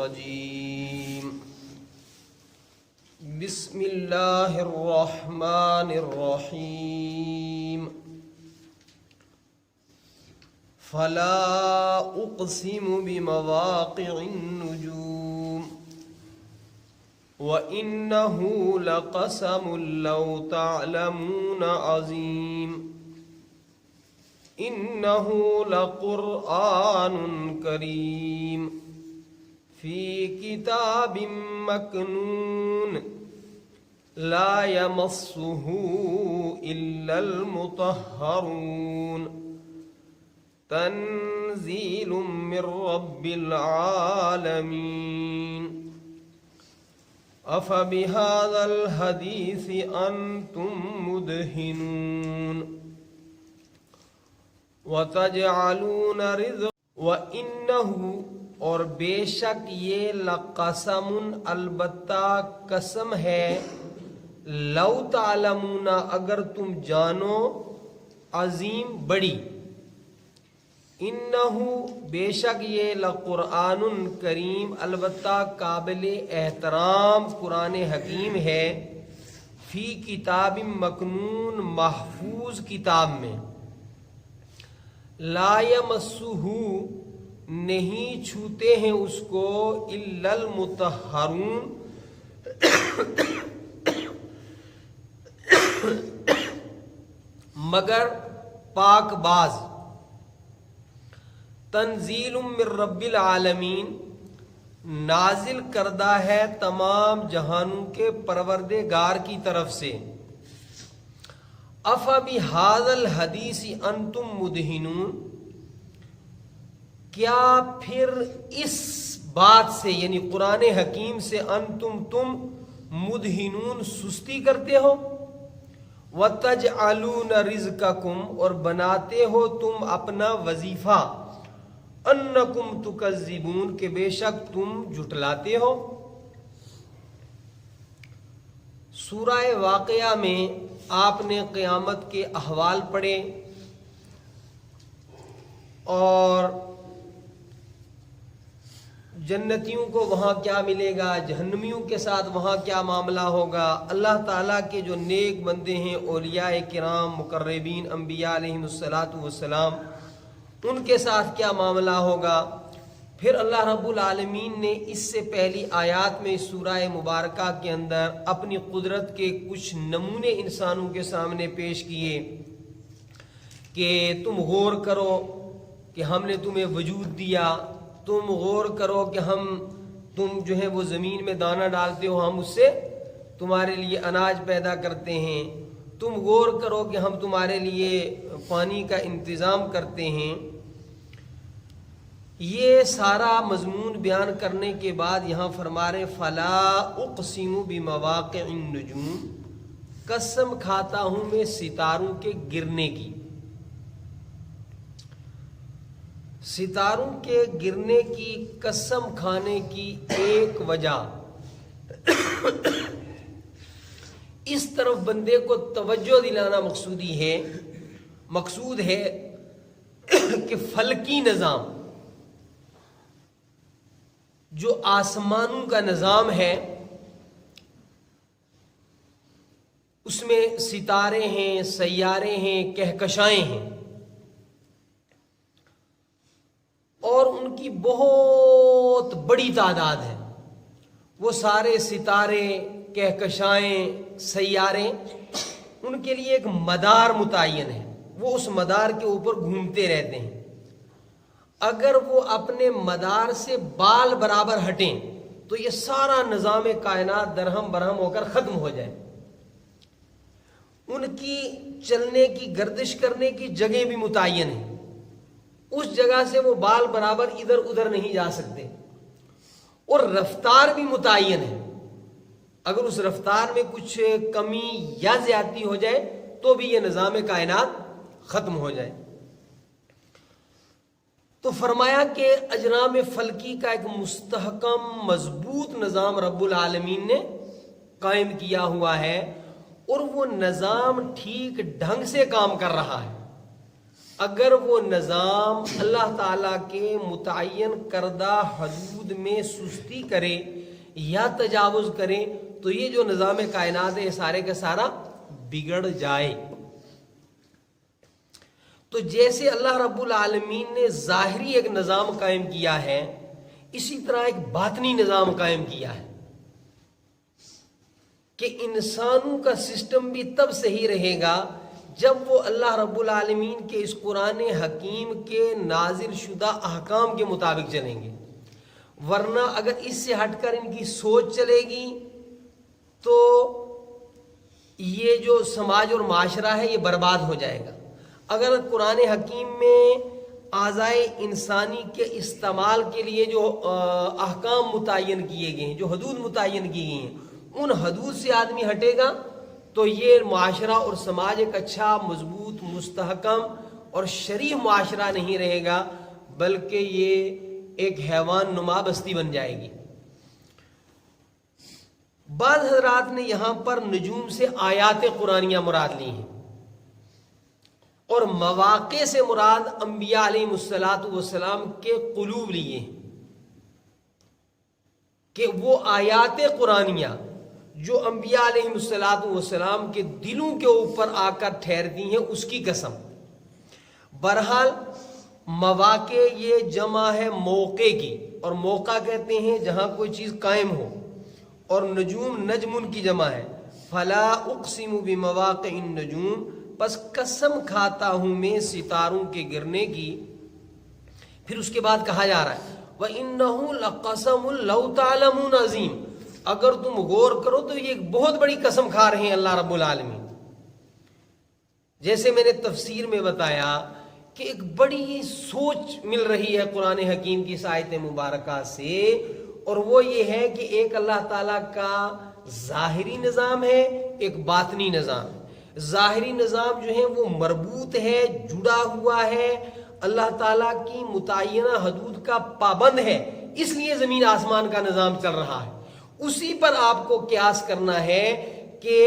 الرجيم بسم الله الرحمن الرحيم فلا أقسم بمواقع النجوم وإنه لقسم لو تعلمون عظيم إنه لقرآن كريم في كتاب مكنون لا يمسه إلا المطهرون تنزيل من رب العالمين أفبهذا الحديث أنتم مدهنون وَتَجْعَلُونَ رِزْقًا وَإِنَّهُ اور بے شک یہ لقسم البتہ قسم ہے لو تعلمون اگر تم جانو عظیم بڑی انہو بے شک یہ لقرآن کریم البتہ قابل احترام قرآن حکیم ہے فی کتاب مکنون محفوظ کتاب میں لا یمسہ نہیں چھوتے ہیں اس کو الا المطہرون مگر پاک باز تنزیل من رب العالمین نازل کردہ ہے تمام جہانوں کے پروردگار کی طرف سے افبہذا الحدیث انتم مدہنون کیا پھر اس بات سے یعنی قرآن حکیم سے تم مدہنون سستی کرتے ہو وَتَجْعَلُونَ رِزْقَكُمْ اور بناتے ہو تم اپنا وظیفہ انکم تکذبون کہ بے شک تم جھٹلاتے ہو سورہ واقعہ میں آپ نے قیامت کے احوال پڑھے اور جنتیوں کو وہاں کیا ملے گا جہنمیوں کے ساتھ وہاں کیا معاملہ ہوگا اللہ تعالیٰ کے جو نیک بندے ہیں اولیاء کرام مقربین انبیاء علیہم السلام ان کے ساتھ کیا معاملہ ہوگا پھر اللہ رب العالمین نے اس سے پہلی آیات میں سورہ مبارکہ کے اندر اپنی قدرت کے کچھ نمونے انسانوں کے سامنے پیش کیے کہ تم غور کرو کہ ہم نے تمہیں وجود دیا تم غور کرو کہ تم جو ہے وہ زمین میں دانہ ڈالتے ہو ہم اس سے تمہارے لیے اناج پیدا کرتے ہیں تم غور کرو کہ ہم تمہارے لیے پانی کا انتظام کرتے ہیں یہ سارا مضمون بیان کرنے کے بعد یہاں فرما رہے فلا اقسم بمواقع النجوم قسم کھاتا ہوں میں ستاروں کے گرنے کی ستاروں کے گرنے کی قسم کھانے کی ایک وجہ اس طرف بندے کو توجہ دلانا مقصود ہے کہ فلکی نظام جو آسمانوں کا نظام ہے اس میں ستارے ہیں سیارے ہیں کہکشائیں ہیں اور ان کی بہت بڑی تعداد ہے وہ سارے ستارے کہکشائیں سیارے ان کے لیے ایک مدار متعین ہے وہ اس مدار کے اوپر گھومتے رہتے ہیں اگر وہ اپنے مدار سے بال برابر ہٹیں تو یہ سارا نظام کائنات درہم برہم ہو کر ختم ہو جائے ان کی چلنے کی گردش کرنے کی جگہ بھی متعین ہے اس جگہ سے وہ بال برابر ادھر ادھر نہیں جا سکتے اور رفتار بھی متعین ہے اگر اس رفتار میں کچھ کمی یا زیادتی ہو جائے تو بھی یہ نظام کائنات ختم ہو جائے تو فرمایا کہ اجرام فلکی کا ایک مستحکم مضبوط نظام رب العالمین نے قائم کیا ہوا ہے اور وہ نظام ٹھیک ڈھنگ سے کام کر رہا ہے اگر وہ نظام اللہ تعالیٰ کے متعین کردہ حدود میں سستی کرے یا تجاوز کرے تو یہ جو نظام کائنات ہے یہ سارے کا سارا بگڑ جائے۔ تو جیسے اللہ رب العالمین نے ظاہری ایک نظام قائم کیا ہے، اسی طرح ایک باطنی نظام قائم کیا ہے کہ انسانوں کا سسٹم بھی تب صحیح رہے گا جب وہ اللہ رب العالمین کے اس قرآن حکیم کے نازل شدہ احکام کے مطابق چلیں گے، ورنہ اگر اس سے ہٹ کر ان کی سوچ چلے گی تو یہ جو سماج اور معاشرہ ہے یہ برباد ہو جائے گا۔ اگر قرآن حکیم میں اعضائے انسانی کے استعمال کے لیے جو احکام متعین کیے گئے ہیں، جو حدود متعین کی گئی ہیں، ان حدود سے آدمی ہٹے گا تو یہ معاشرہ اور سماج ایک اچھا، مضبوط، مستحکم اور شریف معاشرہ نہیں رہے گا، بلکہ یہ ایک حیوان نما بستی بن جائے گی۔ بعض حضرات نے یہاں پر نجوم سے آیات قرآنیہ مراد لی ہیں، اور مواقع سے مراد انبیاء علیہ السلام کے قلوب لیے ہیں کہ وہ آیات قرآنیہ جو انبیاء علیہ السلام کے دلوں کے اوپر آ کر ٹھہرتی ہیں اس کی قسم۔ بہرحال مواقع یہ جمع ہے موقع کی، اور موقع کہتے ہیں جہاں کوئی چیز قائم ہو، اور نجوم نجم کی جمع ہے۔ فلا اقسم بمواقع النجوم، بس قسم کھاتا ہوں میں ستاروں کے گرنے کی۔ پھر اس کے بعد کہا جا رہا ہے وَإِنَّهُ لَقَسَمٌ لَوْ تَعْلَمُونَ عَظِيمٌ، اگر تم غور کرو تو یہ ایک بہت بڑی قسم کھا رہے ہیں اللہ رب العالمین۔ جیسے میں نے تفسیر میں بتایا کہ ایک بڑی سوچ مل رہی ہے قرآن حکیم کی اس آیت مبارکہ سے، اور وہ یہ ہے کہ ایک اللہ تعالیٰ کا ظاہری نظام ہے، ایک باطنی نظام ہے۔ ظاہری نظام جو ہے وہ مربوط ہے، جڑا ہوا ہے، اللہ تعالیٰ کی متعینہ حدود کا پابند ہے، اس لیے زمین آسمان کا نظام چل رہا ہے۔ اسی پر آپ کو قیاس کرنا ہے کہ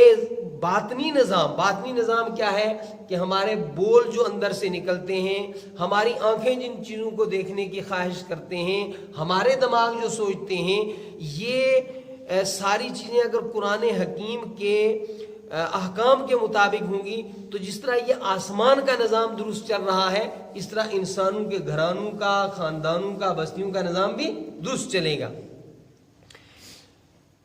باطنی نظام کیا ہے کہ ہمارے بول جو اندر سے نکلتے ہیں، ہماری آنکھیں جن چیزوں کو دیکھنے کی خواہش کرتے ہیں، ہمارے دماغ جو سوچتے ہیں، یہ ساری چیزیں اگر قرآن حکیم کے احکام کے مطابق ہوں گی تو جس طرح یہ آسمان کا نظام درست چل رہا ہے، اس طرح انسانوں کے گھرانوں کا، خاندانوں کا، بستیوں کا نظام بھی درست چلے گا۔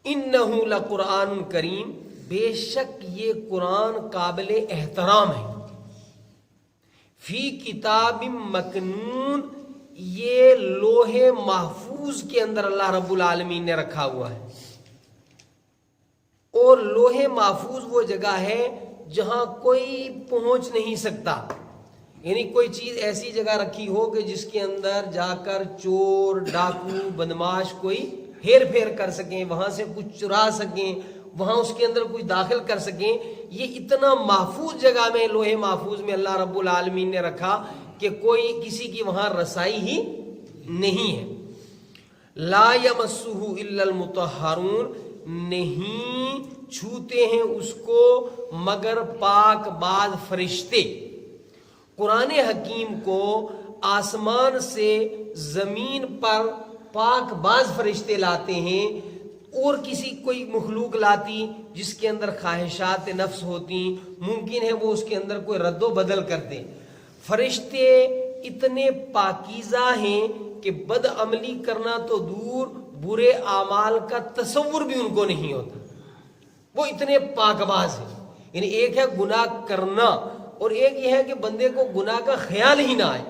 انہ لقرآن کریم، بے شک یہ قرآن قابل احترام ہے۔ فی کتاب مکنون، یہ لوح محفوظ کے اندر اللہ رب العالمین نے رکھا ہوا ہے، اور لوح محفوظ وہ جگہ ہے جہاں کوئی پہنچ نہیں سکتا، یعنی کوئی چیز ایسی جگہ رکھی ہو کہ جس کے اندر جا کر چور، ڈاکو، بدماش کوئی ہیر پھیر کر سکیں، وہاں سے کچھ چرا سکیں، وہاں اس کے اندر کوئی داخل کر سکیں۔ یہ اتنا محفوظ جگہ میں لوح محفوظ میں اللہ رب العالمین نے رکھا کہ کوئی کسی کی وہاں رسائی ہی نہیں ہے۔ لا یمسہ الا المطہرون، نہیں چھوتے ہیں اس کو مگر پاک باز فرشتے۔ قرآن حکیم کو آسمان سے زمین پر پاک باز فرشتے لاتے ہیں، اور کوئی مخلوق لاتی جس کے اندر خواہشات نفس ہوتی، ممکن ہے وہ اس کے اندر کوئی رد و بدل کرتے۔ فرشتے اتنے پاکیزہ ہیں کہ بد عملی کرنا تو دور، برے اعمال کا تصور بھی ان کو نہیں ہوتا، وہ اتنے پاک باز ہیں۔ یعنی ایک ہے گناہ کرنا، اور ایک یہ ہے کہ بندے کو گناہ کا خیال ہی نہ آئے،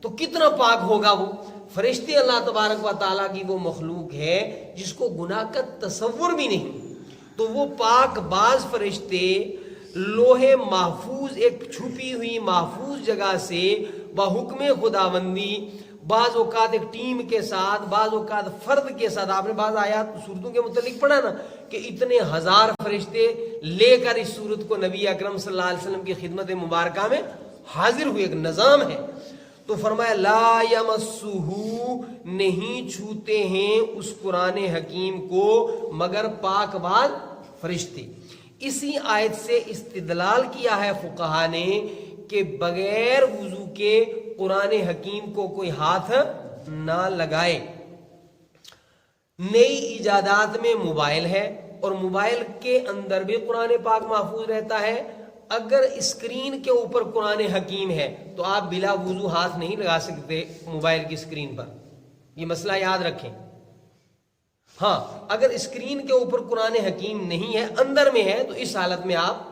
تو کتنا پاک ہوگا وہ۔ فرشتے اللہ تبارک و تعالیٰ کی وہ مخلوق ہے جس کو گناہ کا تصور بھی نہیں، تو وہ پاک باز فرشتے لوح محفوظ، ایک چھپی ہوئی محفوظ جگہ سے بحکم خداوندی، بعض اوقات ایک ٹیم کے ساتھ، بعض اوقات فرد کے ساتھ۔ آپ نے بعض آیات صورتوں کے متعلق پڑھا نا کہ اتنے ہزار فرشتے لے کر اس صورت کو نبی اکرم صلی اللہ علیہ وسلم کی خدمت مبارکہ میں حاضر ہوئے، ایک نظام ہے۔ تو فرمایا لا یمسہ، نہیں چھوتے ہیں اس قرآن حکیم کو مگر پاک باز فرشتے۔ اسی آیت سے استدلال کیا ہے فقہا نے کہ بغیر وضو کے قرآن حکیم کو کوئی ہاتھ نہ لگائے۔ نئی ایجادات میں موبائل ہے، اور موبائل کے اندر بھی قرآن پاک محفوظ رہتا ہے۔ اگر اسکرین کے اوپر قرآن حکیم ہے تو آپ بلا وضو ہاتھ نہیں لگا سکتے موبائل کی اسکرین پر، یہ مسئلہ یاد رکھیں۔ ہاں، اگر اسکرین کے اوپر قرآن حکیم نہیں ہے، اندر میں ہے، تو اس حالت میں آپ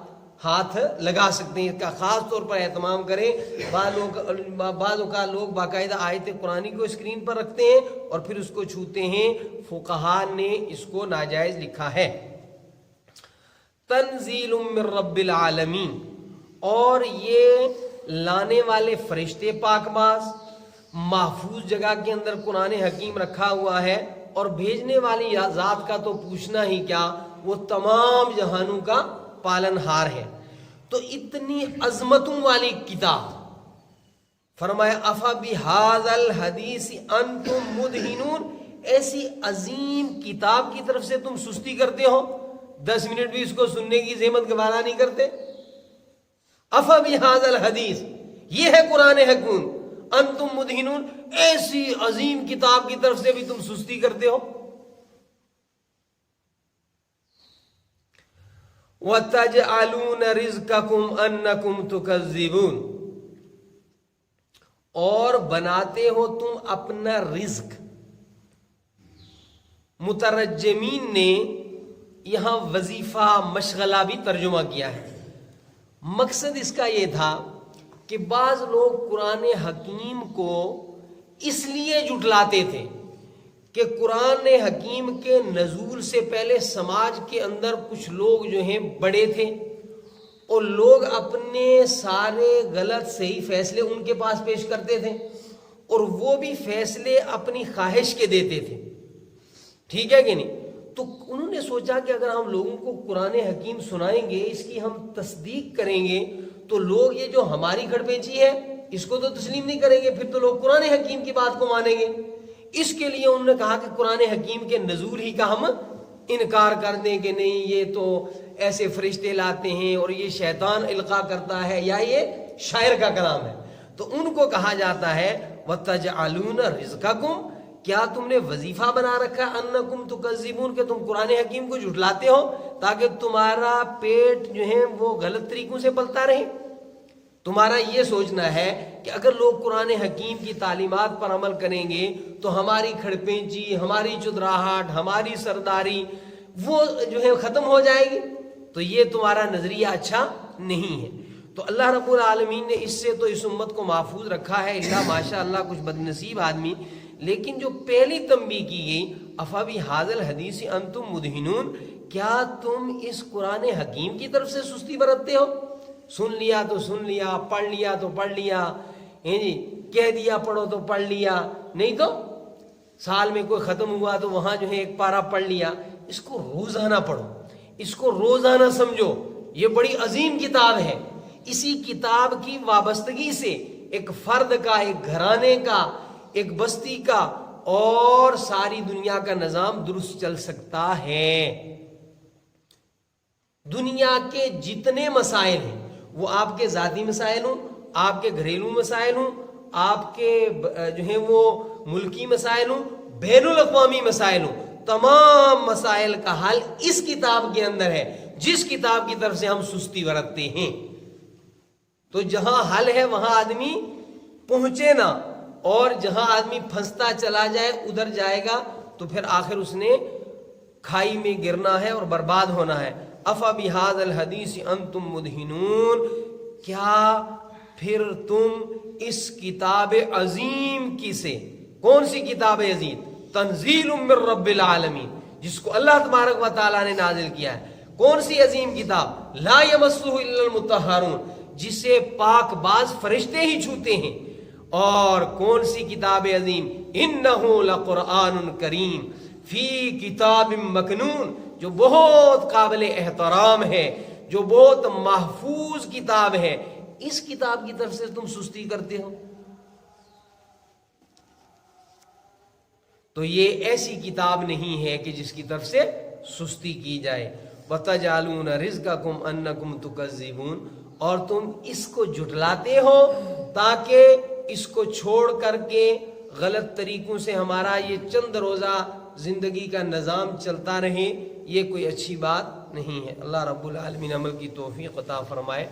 ہاتھ لگا سکتے ہیں۔ اس کا خاص طور پر اہتمام کریں۔ بعض اوقات لوگ باقاعدہ آیت قرآنی کو اسکرین پر رکھتے ہیں اور پھر اس کو چھوتے ہیں، فقہا نے اس کو ناجائز لکھا ہے۔ تنزیل من رب العالمین، اور یہ لانے والے فرشتے پاک باز، محفوظ جگہ کے اندر قرآن حکیم رکھا ہوا ہے، اور بھیجنے والی ذات کا تو پوچھنا ہی کیا، وہ تمام جہانوں کا پالن ہار ہے۔ تو اتنی عظمتوں والی کتاب، فرمایا افا بہذا الحدیث انتم مدہنون، ایسی عظیم کتاب کی طرف سے تم سستی کرتے ہو، 10 منٹ بھی اس کو سننے کی زحمت گوارا نہیں کرتے۔ افا بہذا الحدیث، یہ ہے قرآن حکیم، انتم مدہنون، ایسی عظیم کتاب کی طرف سے بھی تم سستی کرتے ہو۔ وَتَجْعَلُونَ رِزْقَكُمْ أَنَّكُمْ تُكَذِّبُونَ، اور بناتے ہو تم اپنا رزق۔ مترجمین نے یہاں وظیفہ مشغلہ بھی ترجمہ کیا ہے۔ مقصد اس کا یہ تھا کہ بعض لوگ قرآن حکیم کو اس لیے جھٹلاتے تھے کہ قرآن حکیم کے نزول سے پہلے سماج کے اندر کچھ لوگ جو ہیں بڑے تھے، اور لوگ اپنے سارے غلط صحیح فیصلے ان کے پاس پیش کرتے تھے، اور وہ بھی فیصلے اپنی خواہش کے دیتے تھے، ٹھیک ہے کہ نہیں؟ تو انہوں نے سوچا کہ اگر ہم لوگوں کو قرآن حکیم سنائیں گے، اس کی ہم تصدیق کریں گے، تو لوگ یہ جو ہماری گھڑ پیچی ہے اس کو تو تسلیم نہیں کریں گے، پھر تو لوگ قرآن حکیم کی بات کو مانیں گے۔ اس کے لیے انہوں نے کہا کہ قرآن حکیم کے نزول ہی کا ہم انکار کر دیں کہ نہیں، یہ تو ایسے فرشتے لاتے ہیں اور یہ شیطان القاء کرتا ہے، یا یہ شاعر کا کلام ہے۔ تو ان کو کہا جاتا ہے وَتَجْعَلُونَ رِزْقَكُمْ، کیا تم نے وظیفہ بنا رکھا ہے انکم تکذبون، کہ تم قرآن حکیم کو جھٹلاتے ہو تاکہ تمہارا پیٹ جو ہے وہ غلط طریقوں سے پلتا رہے۔ تمہارا یہ سوچنا ہے کہ اگر لوگ قرآن حکیم کی تعلیمات پر عمل کریں گے تو ہماری کھڑپینچی، ہماری چدراہٹ، ہماری سرداری وہ جو ہے ختم ہو جائے گی۔ تو یہ تمہارا نظریہ اچھا نہیں ہے۔ تو اللہ رب العالمین نے اس سے تو اس امت کو محفوظ رکھا ہے، اللہ ماشاء اللہ کچھ بد نصیب آدمی، لیکن جو پہلی تنبیہ کی گئی افبہذا الحدیث انتم مدہنون، کیا تم اس قرآن حکیم کی طرف سے سستی برتتے ہو؟ سن لیا تو سن لیا، پڑھ لیا تو پڑھ لیا، کہہ دیا پڑھو تو پڑھ لیا، نہیں تو سال میں کوئی ختم ہوا تو وہاں جو ہے ایک پارہ پڑھ لیا۔ اس کو روزانہ پڑھو، اس کو روزانہ سمجھو، یہ بڑی عظیم کتاب ہے۔ اسی کتاب کی وابستگی سے ایک فرد کا، ایک گھرانے کا، ایک بستی کا اور ساری دنیا کا نظام درست چل سکتا ہے۔ دنیا کے جتنے مسائل ہیں، وہ آپ کے ذاتی مسائل ہوں، آپ کے گھریلو مسائل ہوں، آپ کے جو ہیں وہ ملکی مسائل ہوں، بین الاقوامی مسائل ہوں، تمام مسائل کا حل اس کتاب کے اندر ہے، جس کتاب کی طرف سے ہم سستی برتتے ہیں۔ تو جہاں حل ہے وہاں آدمی پہنچے نا، اور جہاں آدمی پھنستا چلا جائے ادھر جائے گا تو پھر آخر اس نے کھائی میں گرنا ہے اور برباد ہونا ہے۔ افبہذا الحدیث انتم مدہنون، کیا پھر تم اس کتاب عظیم کی سے، کون سی کتاب عظیم؟ تنزیل من رب العالمین، جس کو اللہ تبارک و تعالیٰ نے نازل کیا ہے۔ کون سی عظیم کتاب؟ لا یمسہ الا المطہرون، جسے پاک باز فرشتے ہی چھوتے ہیں۔ اور کون سی کتاب عظیم؟ انہ لقرآن کریم فی کتاب مکنون، جو بہت قابل احترام ہے، جو بہت محفوظ کتاب ہے۔ اس کتاب کی طرف سے تم سستی کرتے ہو، تو یہ ایسی کتاب نہیں ہے کہ جس کی طرف سے سستی کی جائے۔ وَتَجْعَلُونَ رِزْقَكُمْ أَنَّكُمْ تُكَذِّبُونَ، اور تم اس کو جھٹلاتے ہو تاکہ اس کو چھوڑ کر کے غلط طریقوں سے ہمارا یہ چند روزہ زندگی کا نظام چلتا رہے، یہ کوئی اچھی بات نہیں ہے۔ اللہ رب العالمین عمل کی توفیق عطا فرمائے۔